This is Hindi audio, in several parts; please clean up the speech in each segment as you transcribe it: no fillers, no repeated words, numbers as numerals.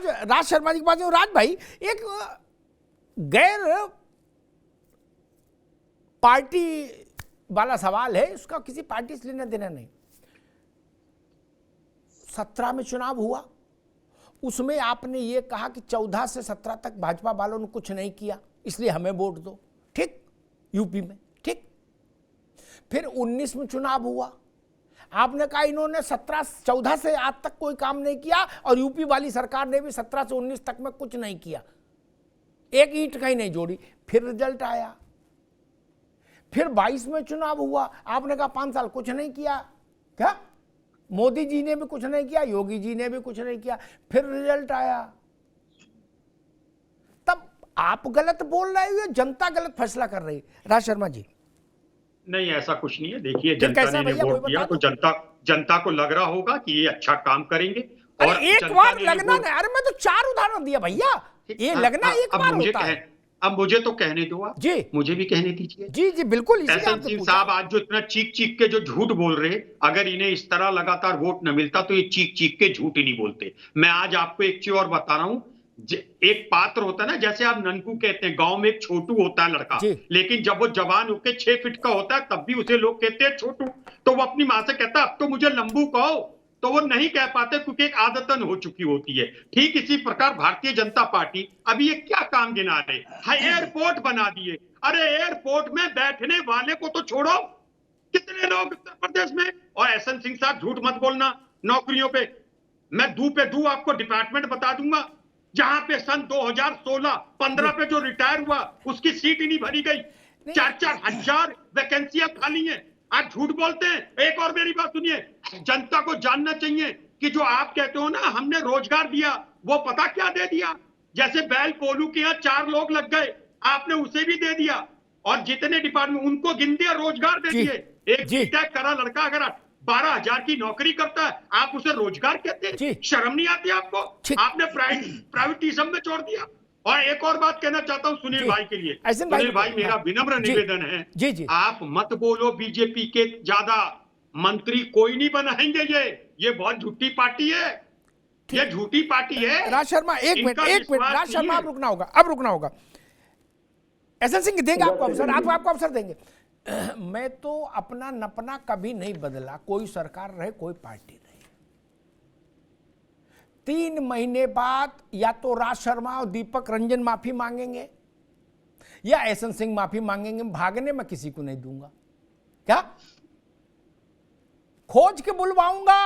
राज शर्मा जी के पास राज भाई, एक गैर पार्टी वाला सवाल है, उसका किसी पार्टी से लेना देना नहीं। 17 में चुनाव हुआ, उसमें आपने ये कहा कि 14 से 17 तक भाजपा वालों ने कुछ नहीं किया, इसलिए हमें वोट दो, ठीक, यूपी में, ठीक। फिर 19 में चुनाव हुआ, आपने कहा इन्होंने 14 से आज तक कोई काम नहीं किया, और यूपी वाली सरकार ने भी 17 से 19 तक में कुछ नहीं किया, एक ईंट कहीं नहीं जोड़ी। फिर रिजल्ट आया, फिर 22 में चुनाव हुआ, आपने कहा 5 साल कुछ नहीं किया, क्या मोदी जी ने भी कुछ नहीं किया, योगी जी ने भी कुछ नहीं किया। फिर रिजल्ट आया, तब आप गलत बोल रहे हो, जनता गलत फैसला कर रही है। राज शर्मा जी, नहीं, ऐसा कुछ नहीं है। देखिए, जनता ने वोट दिया तो जनता को लग रहा होगा कि ये अच्छा काम करेंगे। और एक बार लगना नहीं, अरे मैं तो 4 उदाहरण दिया भैया, ये लगना एक बार होता है। अब मुझे तो कहने दो आप जी, मुझे भी कहने दीजिए। जी जी बिल्कुल। एहसन सिंह साहब आज जो इतना चीख चीख के जो झूठ बोल रहे, अगर इन्हें इस तरह लगातार वोट न मिलता तो ये चीख चीख के झूठ ही नहीं बोलते। मैं आज आपको एक चीज और बता रहा हूं, एक पात्र होता है ना, जैसे आप ननकू कहते हैं, गांव में एक छोटू होता है लड़का, लेकिन जब वो जवान होकर 6 फीट का होता है तब भी उसे लोग कहते हैं छोटू। तो वो अपनी मां से कहता है अब तो मुझे लंबू कहो, तो वो नहीं कह पाते क्योंकि एक आदतन हो चुकी होती है। ठीक इसी प्रकार भारतीय जनता पार्टी अभी ये क्या काम गिना रहे, एयरपोर्ट बना दिए। अरे एयरपोर्ट में बैठने वाले को तो छोड़ो, कितने लोग उत्तर प्रदेश में। और एहसन सिंह साहब झूठ मत बोलना नौकरियों पे, मैं दू पे दू आपको डिपार्टमेंट बता दूंगा, जहां पे सन 2016-15 पे जो रिटायर हुआ उसकी सीट ही नहीं भरी गई, 4-4 हजार वैकेंसियां खाली हैं। आज झूठ बोलते हैं। एक और मेरी बात सुनिए, जनता को जानना चाहिए कि जो आप कहते हो ना हमने रोजगार दिया, वो पता क्या दे दिया। जैसे बैल कोलू के यहाँ 4 लोग लग गए, आपने उसे भी दे दिया, और जितने डिपार्टमेंट उनको गिन दिया, रोजगार दे दिए। एक बीटेक करा लड़का अगर 12,000 की नौकरी करता है, आप उसे रोजगार कहते हैं? शर्म नहीं आती आपको? आपने प्राइवेटिज्म में छोड़ दिया। और एक और बात कहना चाहता हूं सुनील भाई के लिए। सुनील भाई, मेरा विनम्र निवेदन है, आप मत बोलो बीजेपी के ज्यादा मंत्री कोई नहीं बनाएंगे। ये बहुत झूठी पार्टी है, ये झूठी पार्टी है। राज शर्मा एक मिनट राज शर्मा, अब रुकना होगा। एहसन सिंह देंगे आपको अवसर, आपको अवसर देंगे। मैं तो अपना नपना कभी नहीं बदला, कोई सरकार रहे कोई पार्टी रहे। 3 महीने बाद या तो राज शर्मा और दीपक रंजन माफी मांगेंगे या एहसन सिंह माफी मांगेंगे। भागने में किसी को नहीं दूंगा, क्या खोज के बुलवाऊंगा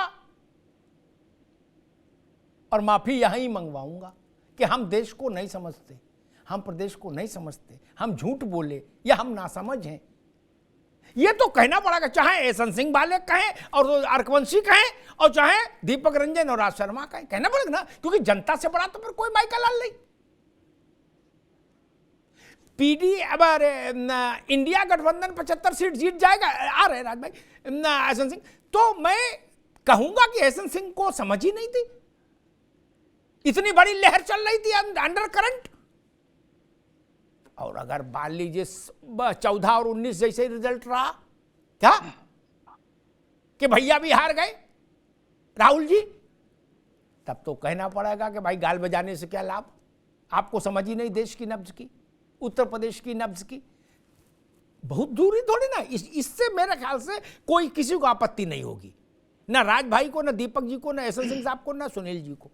और माफी यहीं मंगवाऊंगा कि हम देश को नहीं समझते, हम प्रदेश को नहीं समझते, हम झूठ बोले या हम नासमझ हैं। ये तो कहना पड़ेगा, चाहे एहसन सिंह वाले कहें और अर्कवंशी कहें और चाहे दीपक रंजन और राज शर्मा कहें, कहना पड़ेगा ना, क्योंकि जनता से बड़ा तो फिर कोई माइकल लाल नहीं। पीडी अब इंडिया गठबंधन 75 सीट जीत जाएगा, आ रहे राज भाई एहसन सिंह, तो मैं कहूंगा कि एहसन सिंह को समझ ही नहीं थी, इतनी बड़ी लहर चल रही थी अंडर करंट। और अगर मान लीजिए 14 और 19 जैसे रिजल्ट रहा, क्या कि भैया भी हार गए राहुल जी, तब तो कहना पड़ेगा कि भाई गाल बजाने से क्या लाभ, आपको समझ ही नहीं देश की नब्ज की, उत्तर प्रदेश की नब्ज की। बहुत दूरी थोड़ी ना, इससे मेरे ख्याल से कोई किसी को आपत्ति नहीं होगी, ना राज भाई को, ना दीपक जी को, ना एहसन सिंह साहब को, ना सुनील जी को।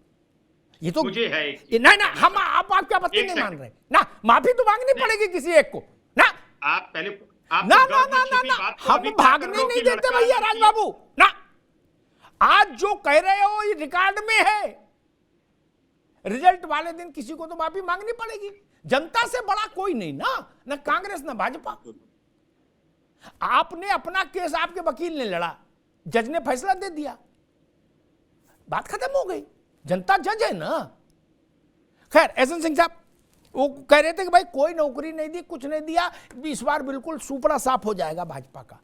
ये तो मुझे है ना हम आप क्या आपत्ति नहीं मान रहे ना, माफी तो मांगनी पड़ेगी किसी एक को ना। आप पहले ना हम भागने नहीं देते भैया राज बाबू ना। आज जो कह रहे हो ये रिकॉर्ड में है, रिजल्ट वाले दिन किसी को तो माफी मांगनी पड़ेगी। जनता से बड़ा कोई नहीं ना कांग्रेस ना भाजपा। आपने अपना केस आपके वकील ने लड़ा, जज ने फैसला दे दिया, बात खत्म हो गई, जनता जज है ना। खैर एहसन सिंह साहब वो कह रहे थे कि भाई कोई नौकरी नहीं दी, कुछ नहीं दिया, इस बार बिल्कुल सुपड़ा साफ हो जाएगा भाजपा का।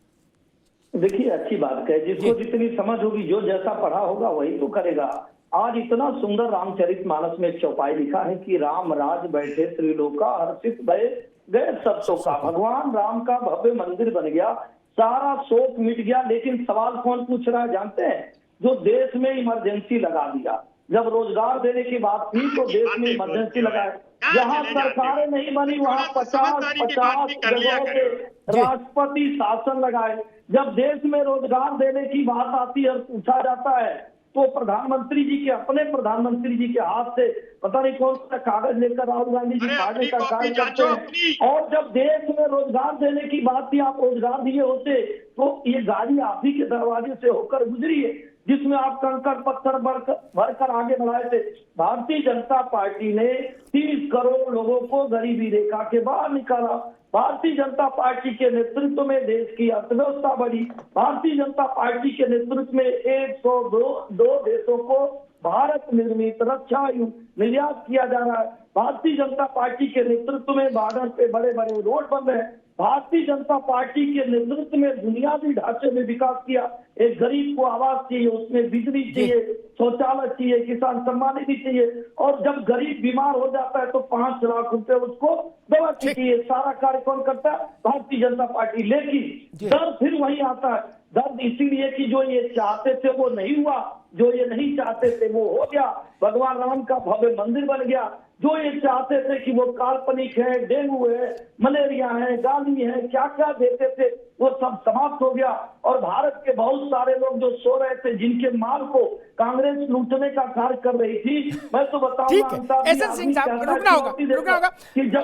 देखिए अच्छी बात है, जिसको जितनी समझ होगी, जो जैसा पढ़ा होगा वही तो करेगा। आज इतना सुंदर रामचरितमानस में एक चौपाई लिखा है कि राम राज बैठे त्रिलोका, हर्षित भय गए सब शोका। भगवान राम का भव्य मंदिर बन गया, सारा शोक मिट गया। लेकिन सवाल कौन पूछ रहा है जानते हैं? जो देश में इमरजेंसी लगा दिया, जब रोजगार देने की बात थी तो देश में इमरजेंसी लगाए, जहाँ सरकारें नहीं बनी वहाँ 50-50 जगहों पे राष्ट्रपति शासन लगाए। जब देश में रोजगार देने की बात आती है, पूछा जाता है, तो प्रधानमंत्री जी के अपने प्रधानमंत्री जी के हाथ से पता नहीं कौन सा कागज लेकर राहुल गांधी जी फाड़ने का कार्य करते हैं। और जब देश में रोजगार देने की बात थी, आप रोजगार दिए होते तो ये गाड़ी आप ही के दरवाजे से होकर गुजरी है, जिसमें आप कंकड़ पत्थर भरकर आगे बढ़ाए थे। भारतीय जनता पार्टी ने 30 करोड़ लोगों को गरीबी रेखा के बाहर निकाला। भारतीय जनता पार्टी के नेतृत्व में देश की अर्थव्यवस्था बढ़ी। भारतीय जनता पार्टी के नेतृत्व में 102 देशों को भारत निर्मित रक्षा निर्यात किया जा रहा है। भारतीय जनता पार्टी के नेतृत्व में बॉर्डर पे बड़े बड़े रोड बन रहे हैं। भारतीय जनता पार्टी के नेतृत्व में बुनियादी ढांचे में विकास किया। एक गरीब को आवास चाहिए, उसमें बिजली चाहिए, शौचालय चाहिए, किसान सम्मान निधि चाहिए, और जब गरीब बीमार हो जाता है तो 5 लाख रुपए उसको दवा चाहिए। सारा कार्य कौन करता है? भारतीय जनता पार्टी। लेकिन दर्द फिर वही आता है। दर्द इसीलिए कि जो ये चाहते थे वो नहीं हुआ, जो ये नहीं चाहते थे वो हो गया। भगवान राम का भव्य मंदिर बन गया। जो ये चाहते थे कि वो काल्पनिक है, डेंगू है, मलेरिया है, गाली है, क्या क्या देते थे, वो सब समाप्त हो गया। और भारत के बहुत सारे लोग जो सो रहे थे, जिनके माल को कांग्रेस लूटने का कार्य कर रही थी, मैं तो बताऊंगा एसएन सिंह साहब रुकना होगा कि जब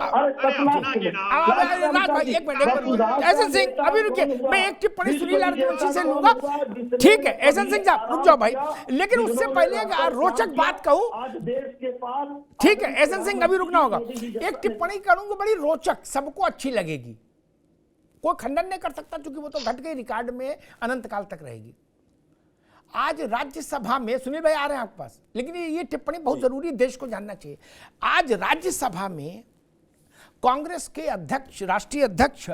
एसएन सिंह अभी रुकिए, मैं एक टिप्पणी सुनील आरवंशी से लूंगा। ठीक है एसएन सिंह साहब रुक जाओ भाई, लेकिन उससे पहले एक रोचक बात कहूं। आज देश के पास, ठीक है एसएन सिंह अभी रुकना होगा। एक टिप्पणी करूंगा बड़ी रोचक, सबको अच्छी लगेगी, कोई खंडन नहीं कर सकता क्योंकि वो तो घट गई, रिकॉर्ड में अनंत काल तक रहेगी। आज राज्यसभा में, सुनील भाई आ रहे हैं आपके पास, लेकिन ये टिप्पणी बहुत जरूरी, देश को जानना चाहिए। आज राज्यसभा में कांग्रेस के अध्यक्ष, राष्ट्रीय अध्यक्ष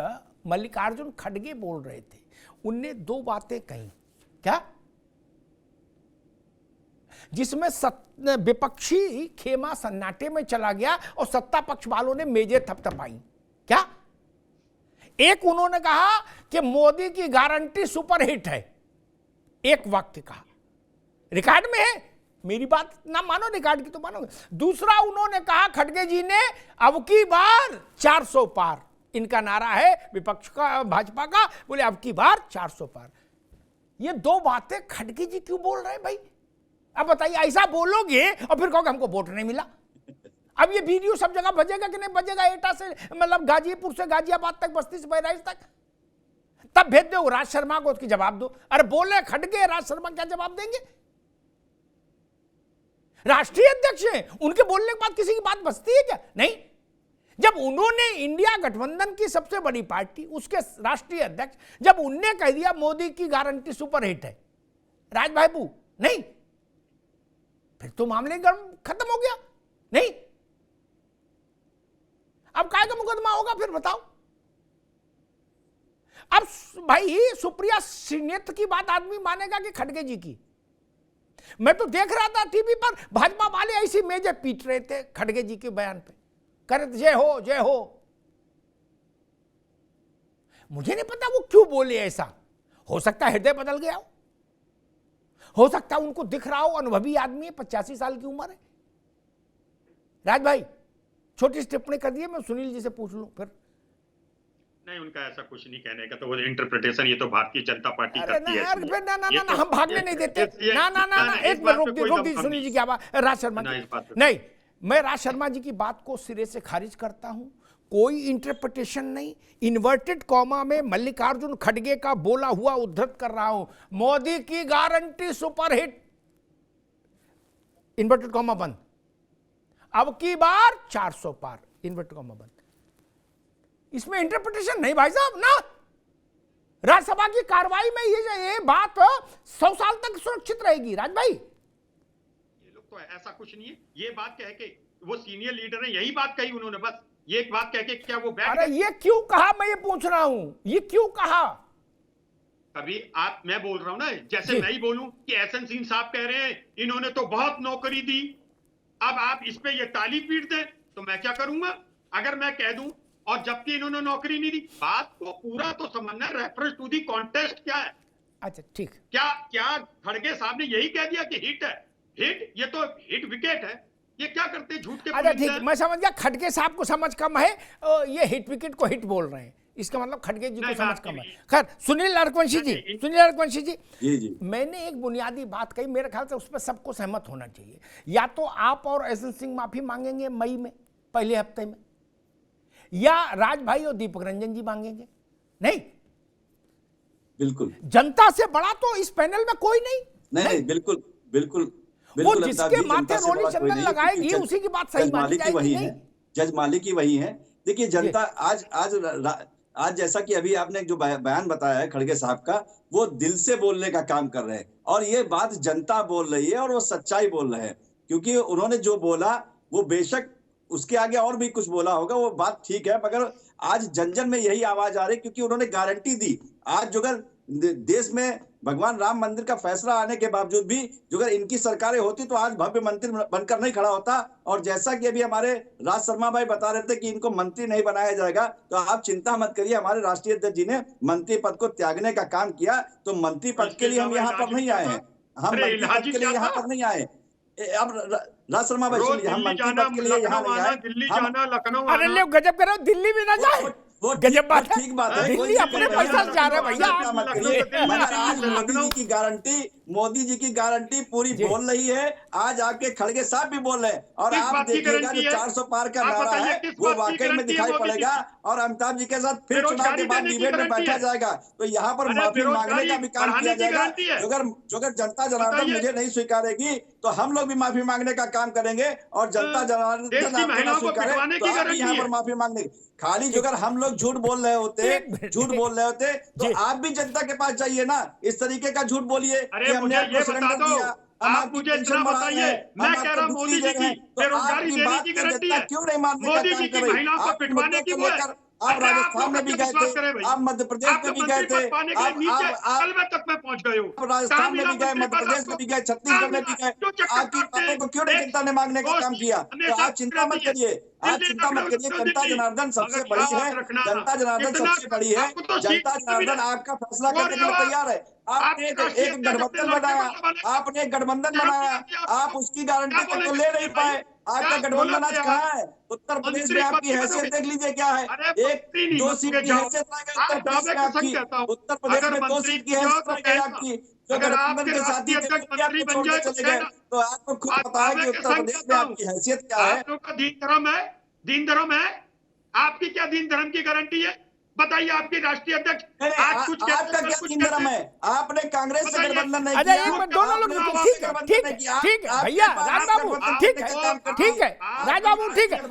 मल्लिकार्जुन खड़गे बोल रहे थे। उनने 2 बातें कही, क्या? जिसमें विपक्षी खेमा सन्नाटे में चला गया और सत्ता पक्ष वालों ने मेजें थपथपाई। क्या? एक उन्होंने कहा कि मोदी की गारंटी सुपरहिट है, एक वाक्य कहा, रिकॉर्ड में है, मेरी बात ना मानो, रिकॉर्ड की तो मानोगे। दूसरा उन्होंने कहा, खड़गे जी ने, अब की बार 400 पार, इनका नारा है विपक्ष का, भाजपा का, बोले अब की बार 400 पार। ये 2 बातें खड़गे जी क्यों बोल रहे हैं भाई? अब बताइए, ऐसा बोलोगे और फिर कहोगे हमको वोट नहीं मिला। अब ये वीडियो सब जगह बजेगा कि नहीं बजेगा? एटा से मतलब गाजीपुर से गाजियाबाद तक, बस्ती से बहराइच तक, तब भेज दो राज शर्मा को, उसकी जवाब दो। अरे बोले खड़गे, राज शर्मा क्या जवाब देंगे? राष्ट्रीय अध्यक्ष हैं, उनके बोलने के बाद किसी की बात बचती है क्या? नहीं। जब उन्होंने इंडिया गठबंधन की सबसे बड़ी पार्टी, उसके राष्ट्रीय अध्यक्ष, जब उनने कह दिया मोदी की गारंटी सुपरहिट है, राज बाबू नहीं, फिर तो मामले खत्म हो गया। नहीं, अब काय का मुकदमा होगा फिर बताओ? अब भाई सुप्रिया श्रीनेत्र की बात आदमी मानेगा कि खड़गे जी की? मैं तो देख रहा था टीवी पर, भाजपा वाले ऐसी मेजें पीट रहे थे खड़गे जी के बयान पे, करे जय हो जय हो। मुझे नहीं पता वो क्यों बोले ऐसा। हो सकता है हृदय बदल गया हो सकता है उनको दिख रहा हो, अनुभवी आदमी है, 85 साल की उम्र है। राज भाई छोटी सी टिप्पणी कर दिए, मैं सुनील जी से पूछ लूं फिर। नहीं, उनका ऐसा कुछ नहीं कहने का, तो वो इंटरप्रिटेशन ये तो भारतीय जनता पार्टी करती है। ना हम भागने नहीं देते। ना एक मिनट रोक दी सुनील जी की आवाज, राज शर्मा जी। नहीं, मैं राज शर्मा जी की बात को सिरे से खारिज करता हूं। कोई इंटरप्रिटेशन नहीं, इन्वर्टेड कॉमा में मल्लिकार्जुन खड़गे का बोला हुआ उद्धृत कर रहा हूं। मोदी की गारंटी सुपरहिट, इन्वर्टेड कॉमा बंद, अब की बार 400 पार, इन्वर्टेड कॉमा बंद। इसमें इंटरप्रिटेशन नहीं भाई साहब ना। राज्यसभा की कार्रवाई में ये बात 100 साल तक सुरक्षित रहेगी। राज भाई ये लोग तो ऐसा कुछ नहीं है, ये बात कह के वो सीनियर लीडर है, यही बात कही उन्होंने, बस ये एक बात कह के क्या वो बैठ? अरे ये क्यों कहा, मैं ये पूछ रहा हूं, ये क्यों कहा? अभी मैं बोल रहा हूं ना, जैसे मैं ही बोलूं कि एसएन सिंह साहब कह रहे हैं इन्होंने तो बहुत नौकरी दी, अब आप इस पे ये ताली पीट दें तो मैं क्या करूंगा? अगर मैं कह दूं और जबकि इन्होंने नौकरी नहीं दी, बात को पूरा तो समझना, रेफरेंस टू दी कॉन्टेस्ट क्या है। अच्छा ठीक, क्या खड़गे साहब ने यही कह दिया कि हिट है? हिट, ये तो हिट विकेट है, ये क्या करते हैं झूठ के अच्छा ठीक, पुलिंदा। मैं समझ गया, खड़गे साहब को समझ कम है, ये हिट विकेट को हिट बोल रहे हैं, इसका मतलब खड़गे जी को नहीं, समझ बात कम है। नहीं। खैर, सुनील लड़कवंशी जी, नहीं, सुनील लड़कवंशी जी, जी जी मैंने एक बुनियादी बात कही, मेरे ख्याल से उस पर सबको सहमत होना चाहिए। या तो आप और एहसन सिंह माफी मांगेंगे मई में, पहले हफ्ते में, या राज भाई और दीपक रंजन जी मांगेंगे। नहीं, बिल्कुल जनता से बड़ा तो इस पैनल में कोई नहीं। नहीं, बिल्कुल बिल्कुल वो बिल्कुल जिसके अमिताभ जी, माथे जनता से रोली बड़ा कोई चंदन नहीं, लगाएगी, क्योंकि उसी की बात सही जज मानी मालिक ही जाएगी। वही नहीं, है, जज मालिक ही वही है। देखिए जनता आज जैसा कि अभी आपने जो बयान बताया है खड़गे साहब का, वो दिल से बोलने का काम कर रहे हैं, और ये बात जनता बोल रही है और वो सच्चाई बोल रहे हैं, क्योंकि उन्होंने जो बोला वो बेशक उसके आगे और भी कुछ बोला होगा, वो बात ठीक है, मगर आज जन जन में यही आवाज आ रही, क्योंकि उन्होंने गारंटी दी। आज जो अगर देश में भगवान राम मंदिर का फैसला आने के बावजूद भी जो अगर इनकी सरकारें होती तो आज भव्य मंत्री बनकर नहीं खड़ा होता। और जैसा कि अभी हमारे राज शर्मा भाई बता रहे थे कि इनको मंत्री नहीं बनाया जाएगा, तो आप चिंता मत करिए, हमारे राष्ट्रीय अध्यक्ष जी ने मंत्री पद को त्यागने का काम किया, तो मंत्री पद के लिए हम यहाँ पर नहीं आए हैं, हम मंत्री पद के लिए यहाँ पर नहीं आए। अब राज शर्मा भाई सुनिए, हम मंत्री पद के लिए यहाँ नहीं आए, दिल्ली हम जाना, लखनऊ अरे आना। ले गजब करो, दिल्ली भी ना जाए, वो गजब बात है। ठीक बात है, दिल्ली अपने पैसा से जा रहे हैं भैया, चिंता मत करिए, मगर आज मोदी जी की गारंटी पूरी बोल रही है। आज आपके खड़गे साहब भी बोल रहे हैं, और किस आप बात की देखिएगा गारंटी जो है? 400 पार का आप नारा बताइए, है किस वो बात की वाकई में गारंटी है दिखाई मोदी जी पड़ेगा, की? और अमिताभ जी के साथ फिर चुनाव बेरोजगारी के बाद देने की डिबेट में गारंटी बैठा है। जाएगा, तो यहाँ पर अरे माफी मांगने का भी काम बढ़ाने किया की जाएगा। गारंटी है। जो अगर जनता जनार्दन बताइए। मुझे नहीं स्वीकारेगी तो हम लोग भी माफी मांगने का काम करेंगे, और जनता देश जनार्दन की आपको ना महिलाओं को स्वीकारे पिटवाने तो की आप भी गारंटी यहाँ है। पर माफी मांगने। खाली जो अगर हम लोग झूठ बोल रहे होते, एक मिनट। झूठ बोल रहे होते, तो जी। आप भी जनता के पास जाइए ना, इस तरीके का झूठ बोलिए अरे कि हमने मुझे आपको ये बता सिलेंडर दो, दिया, हम आप आपकी मुझे पेंशन इतना बढ़ा रहे बताइए, हैं, मैं हम कह आपको रहा हूं बिजली मोदी दे जी रहे की हैं, तो बेरोजगारी आपकी देने बात की को गारंटी जनता है। क्यों नहीं मानने का मोदी काम जी कर की रही? महिलाओं को आप पिटवाने मुद्दों की को वो है। लेकर आप अरे आप राजस्थान लोग में भी कैसे गए विश्वास थे, करें भाई? आप मध्य प्रदेश आप में तो भी गए मंत्री थे, पद पाने के लिए नीचे आप तलवे तक में पहुंच गए हो। राजस्थान कहाँ में मिला भी गए, मंत्री मध्य पद प्रदेश आपको? में भी गए, कहाँ छत्तीसगढ़ में भी मिला? गए, जो चक्कर आपकी काटते बातों को क्यों नहीं एक जनता ने मांगने का काम दोस्ती किया? तो हमेशा आप चिंता मत रहती है। करिए, आप दिल्ली चिंता मत करिए, लखनऊ जनता दिल्ली। जनार्दन सबसे मगर बड़ी याद है, रखना, जनता जनार्दन इतना सबसे बड़ी है, आपको तो जनता सीट भी जनार्दन नहीं। आपका फैसला और करने के लिए ये तैयार है। आपने आप राष्ट्रीय एक अध्यक्ष अपने गठबंधन लड़के बनाया, को बने। आपने एक गठबंधन गारंटी बनाया, आती है आपको। आप उसकी गारंटी क्या तक तो बोलेंगे ले नहीं भाई? पाए। आपका क्या गठबंधन बोला आज था कहाँ है? उत्तर प्रदेश मंत्री में पद आपकी की हैसियत बनोगे। देख लीजिए क्या है, अरे एक मंत्री नहीं 2 सीट बनोगे, की जाओ। हैसियत रह गई आप उत्तर प्रदेश दावे में कसम आपकी, कहता हूं, उत्तर प्रदेश अगर में 2 मंत्री सीट की बन जाओ हैसियत तो रह गई कहना, आपकी, जो अगर गठबंधन आपके के साथी राष्ट्रीय थे अध्यक्ष वो भी मंत्री आपको बन छोड़ जाए के तो चले गए। कहना। तो आपको खुद आज पता है दावे कि के उत्तर संग प्रदेश में कहता हूं, आपकी हैसियत क्या है। आप लोग का दीन धर्म है, दीन धर्म है। आपकी क्या दीन धर्म की गारंटी है? बताइए, आपके राष्ट्रीय अध्यक्ष नहीं, आज कुछ कहते हैं, आपका कल क्या कुछ सिंह धर्म कहते है? हैं। आपने कांग्रेस से बताइए। गठबंधन नहीं अच्छा किया, एक मिनट, दोनों लोग आपने रुकिए, आप ठीक है, गठबंधन ठीक नहीं है, किया, ठीक है आपके भैया, पास राज बाबू, गठबंधन ठीक करने है, का काम करते ठीक है, हैं। राज बाबू, ठीक है।